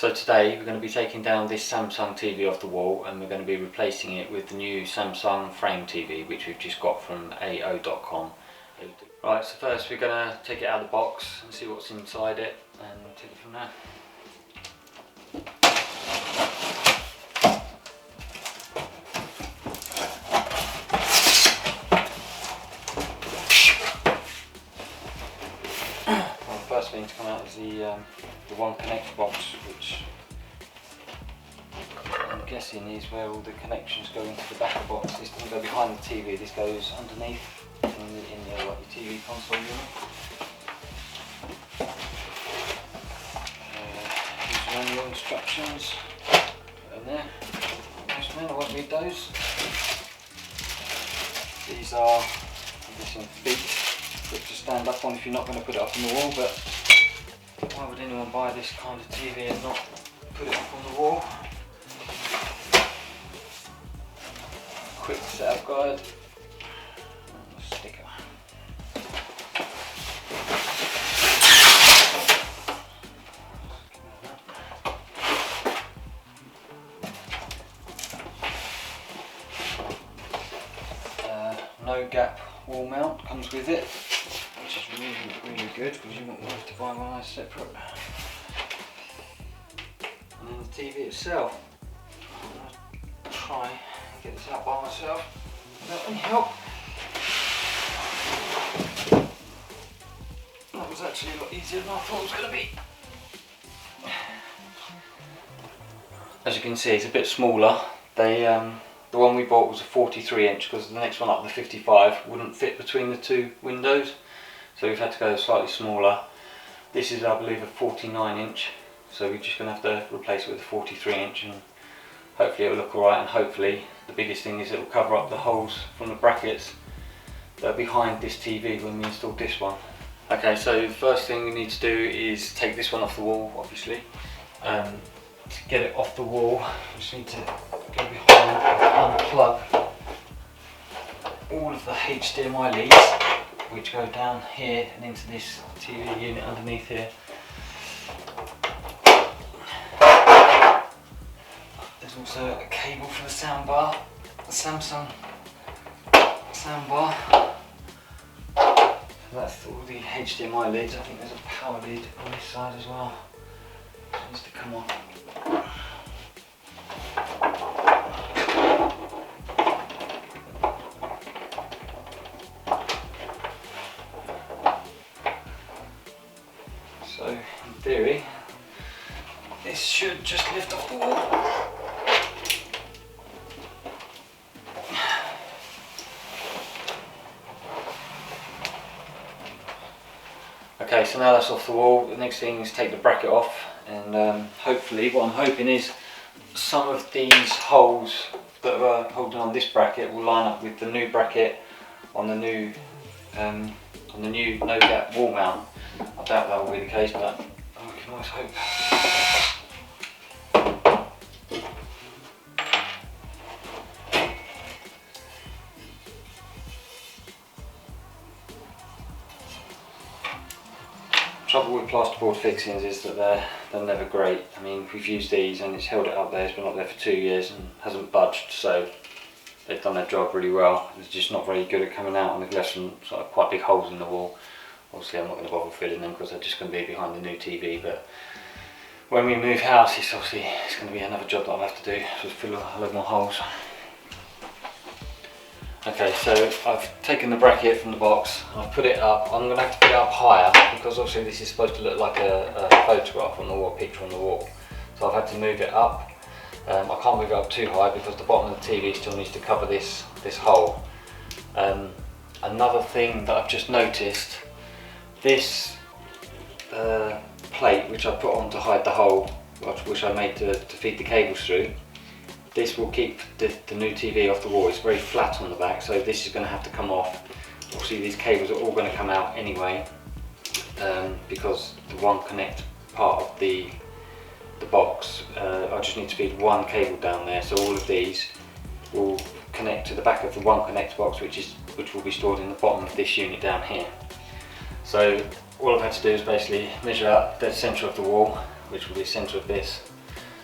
So today we're going to be taking down this Samsung TV off the wall and we're going to be replacing it with the new Samsung frame TV which we've just got from AO.com. Right, so first we're going to take it out of the box and see what's inside it and take it from there. Well, the first thing to come out is the one connector box, which I'm guessing is where all the connections go into the back of the box. This doesn't go behind the TV, this goes underneath in your, like, your TV console unit. Use manual instructions, put in there. Most men, I won't read those. These are, I'm guessing, feet to stand up on if you're not going to put it up on the wall, but why would anyone buy this kind of TV and not put it up on the wall? Quick setup guide and a sticker. No gap wall mount comes with it, which is really good because you won't have to buy one as separate. And then the TV itself, I'm going to try and get this out by myself without any help. That was actually a lot easier than I thought it was going to be. As you can see, it's a bit smaller. The one we bought was a 43 inch because the next one up, the 55, wouldn't fit between the two windows. So we've had to go slightly smaller. This is, I believe, a 49 inch. So we're just going to have to replace it with a 43 inch and hopefully it'll look alright, and hopefully the biggest thing is it'll cover up the holes from the brackets that are behind this TV when we install this one. Okay, so the first thing we need to do is take this one off the wall, obviously. To get it off the wall, we just need to go behind and unplug all of the HDMI leads which go down here and into this TV unit underneath here. There's also a cable for the soundbar, the Samsung soundbar. So that's all the HDMI leads. I think there's a power lead on this side as well. It needs to come on. So in theory, this should just lift off the wall. Okay, so now that's off the wall, the next thing is take the bracket off, and hopefully, what I'm hoping is some of these holes that are holding on this bracket will line up with the new bracket on the new no gap wall mount. I doubt that will be the case, but we can always hope. Trouble with plasterboard fixings is that they're never great. I mean, we've used these and it's held it up there. It's been up there for 2 years and hasn't budged, so they've done their job really well. It's just not very good at coming out, and they've left some sort of quite big holes in the wall. Obviously I'm not going to bother filling them because they're just going to be behind the new TV, but when we move house it's going to be another job that I'll have to do, so fill a load more holes. Okay, so I've taken the bracket from the box, I've put it up. I'm going to have to put it up higher because obviously this is supposed to look like a photograph on the wall, a picture on the wall. So I've had to move it up. I can't move it up too high because the bottom of the TV still needs to cover this hole. Another thing that I've just noticed, this plate which I put on to hide the hole, which I made to feed the cables through, this will keep the new TV off the wall. It's very flat on the back, so this is going to have to come off. Obviously these cables are all going to come out anyway, because the one connect part of the box, I just need to feed one cable down there, so all of these will connect to the back of the one connect box which will be stored in the bottom of this unit down here. So all I've had to do is basically measure out the centre of the wall which will be the centre of this.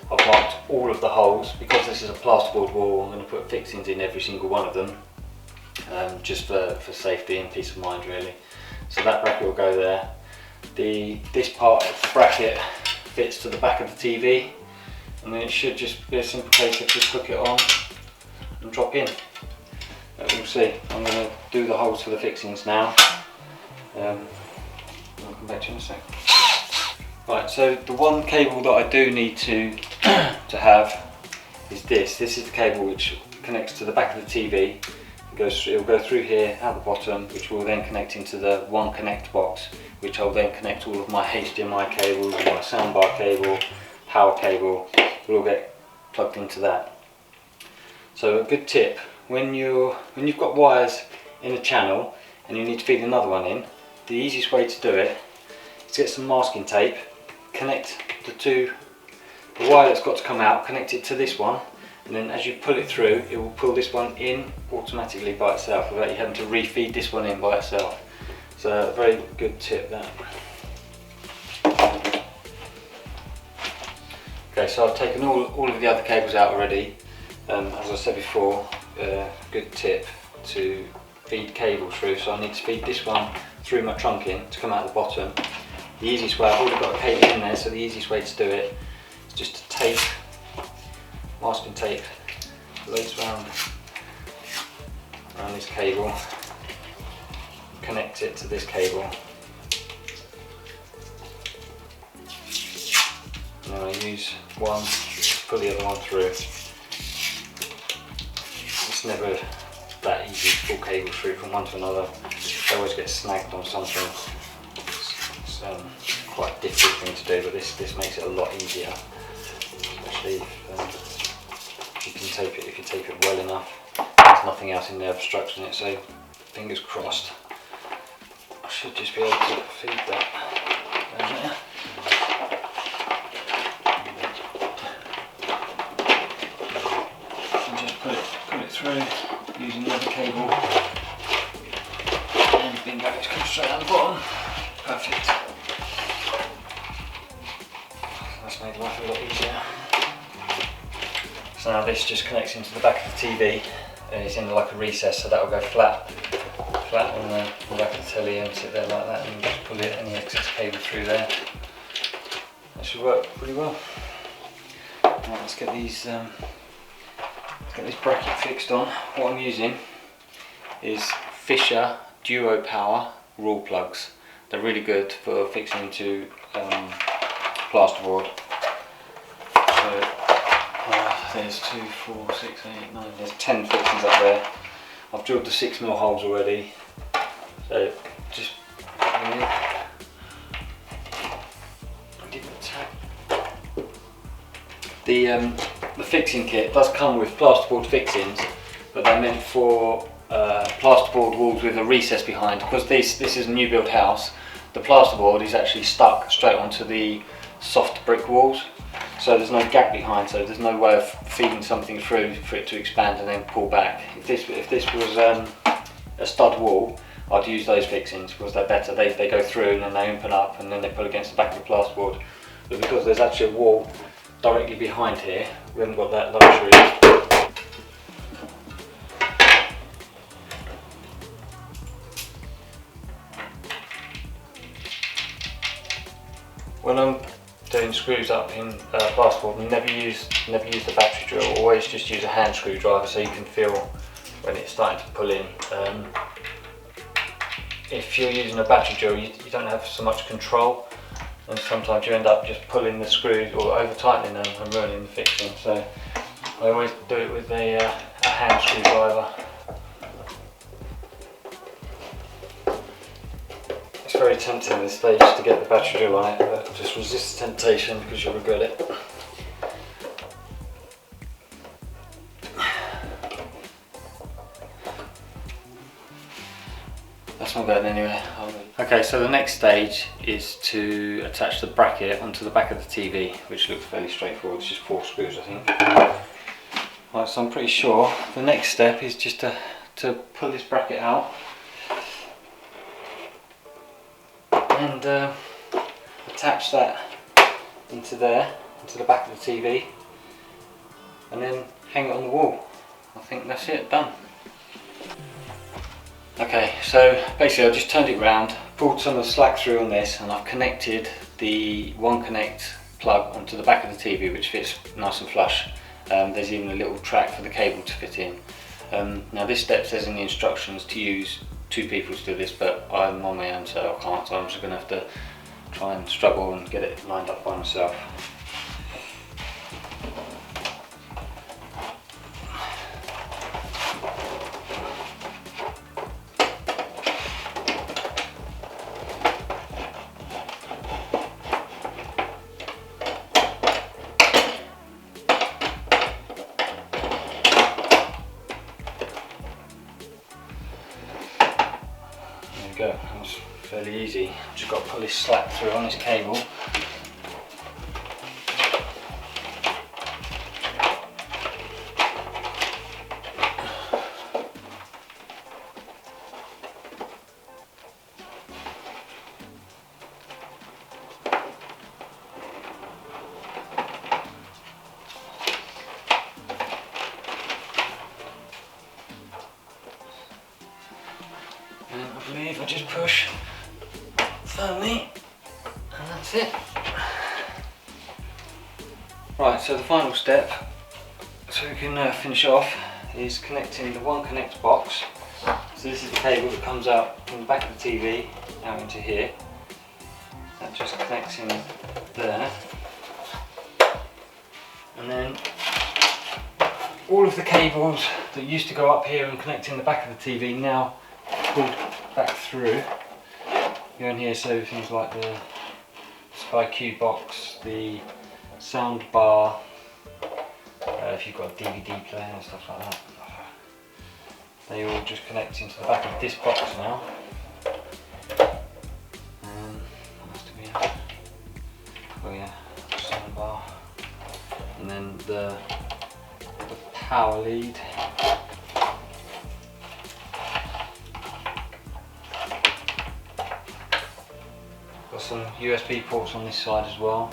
I've marked all of the holes. Because this is a plasterboard wall, I'm going to put fixings in every single one of them, just for safety and peace of mind really. So that bracket will go there. This part of the bracket fits to the back of the TV, and then it should just be a simple case of just hook it on and drop in. We'll see. I'm going to do the holes for the fixings now. I'll come back to you in a sec. Right, so the one cable that I do need to have is this. This is the cable which connects to the back of the TV. It'll go through here at the bottom, which will then connect into the one connect box, which I'll then connect all of my HDMI cables, my soundbar cable, power cable, will all get plugged into that. So a good tip, when you've got wires in a channel and you need to feed another one in, the easiest way to do it is to get some masking tape, connect the wire that's got to come out, connect it to this one, and then as you pull it through, it will pull this one in automatically by itself without you having to refeed this one in by itself. So a very good tip that. Okay, so I've taken all of the other cables out already. As I said before, good tip to feed cables through. So I need to feed this one through my trunking to come out the bottom. The easiest way, I've already got a cable in there, so the easiest way to do it is just to tape, masking tape, loads around this cable, connect it to this cable, and then I use one to pull the other one through. It's never that easy to pull cables through from one to another. They always get snagged on something. It's quite a difficult thing to do, but this makes it a lot easier, especially if you can tape it, if you tape it well enough. There's nothing else in there obstructing it, so fingers crossed. I should just be able to feed that down there. And just put it through using the other cable, and bingo, it's come straight down the bottom. Perfect. That's made life a lot easier. So now this just connects into the back of the TV, and it's in like a recess, so that will go flat on the back of the telly and sit there like that, and just pull any excess cable through there. That should work pretty well. Right, let's get this bracket fixed on. What I'm using is Fisher Duo Power Raw plugs. They're really good for fixing into plasterboard. So there's 2, 4, 6, 8, 9, there's 10 fixings up there. I've drilled the 6mm holes already, so just the fixing kit does come with plasterboard fixings, but they're meant for plasterboard walls with a recess behind. Because this is a new build house, the plasterboard is actually stuck straight onto the soft brick walls, so there's no gap behind, so there's no way of feeding something through for it to expand and then pull back. If this was a stud wall, I'd use those fixings because they're better. They go through and then they open up and then they pull against the back of the plasterboard. But because there's actually a wall directly behind here, we haven't got that luxury. When I'm doing screws up in plasterboard, never use the battery drill. Always just use a hand screwdriver so you can feel when it's starting to pull in. If you're using a battery drill, you don't have so much control, and sometimes you end up just pulling the screws or over tightening them and ruining the fixing. So I always do it with a hand screwdriver. It's very tempting at this stage to get the battery drill on it, but just resist the temptation because you'll regret it. That's not going anywhere. Okay, so the next stage is to attach the bracket onto the back of the TV, which looks fairly straightforward. It's just 4 screws, I think. Right, so I'm pretty sure the next step is just to pull this bracket out and attach that into there, into the back of the TV, and then hang it on the wall. I think that's it, done. Okay, so basically I just turned it round, pulled some of the slack through on this, and I've connected the One Connect plug onto the back of the TV, which fits nice and flush. There's even a little track for the cable to fit in. Now this step says in the instructions to use 2 people to do this, but I'm on my own, so I can't, so I'm just going to have to try and struggle and get it lined up by myself. Go. That was fairly easy. I've just got to pull this slack through on this cable. And I believe I just push firmly, and that's it. Right, so the final step, so we can finish off, is connecting the One Connect box. So this is the cable that comes out from the back of the TV out into here. That just connects in there. And then all of the cables that used to go up here and connect in the back of the TV now pulled back through. Go in here, so things like the Sky Q box, the sound bar, if you've got a DVD player and stuff like that, they all just connect into the back of this box now. What else do we have? Oh yeah, sound bar, and then the power lead. Got some USB ports on this side as well.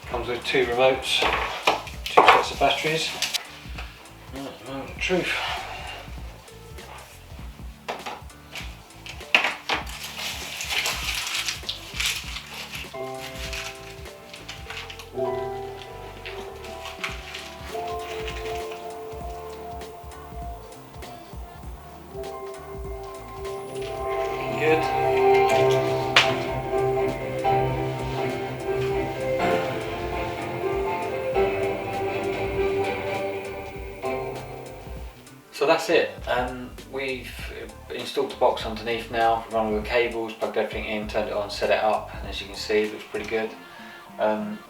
Comes with 2 remotes, 2 sets of batteries. Moment of truth. Good. So that's it. We've installed the box underneath now, run all the cables, plugged everything in, turned it on, set it up, and as you can see it looks pretty good.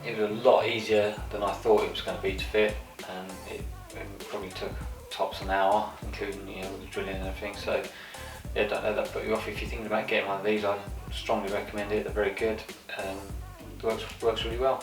It was a lot easier than I thought it was going to be to fit, and it probably took tops an hour, including all the drilling and everything. So yeah, don't let that put you off. If you're thinking about getting one of these, I strongly recommend it. They're very good. Works really well.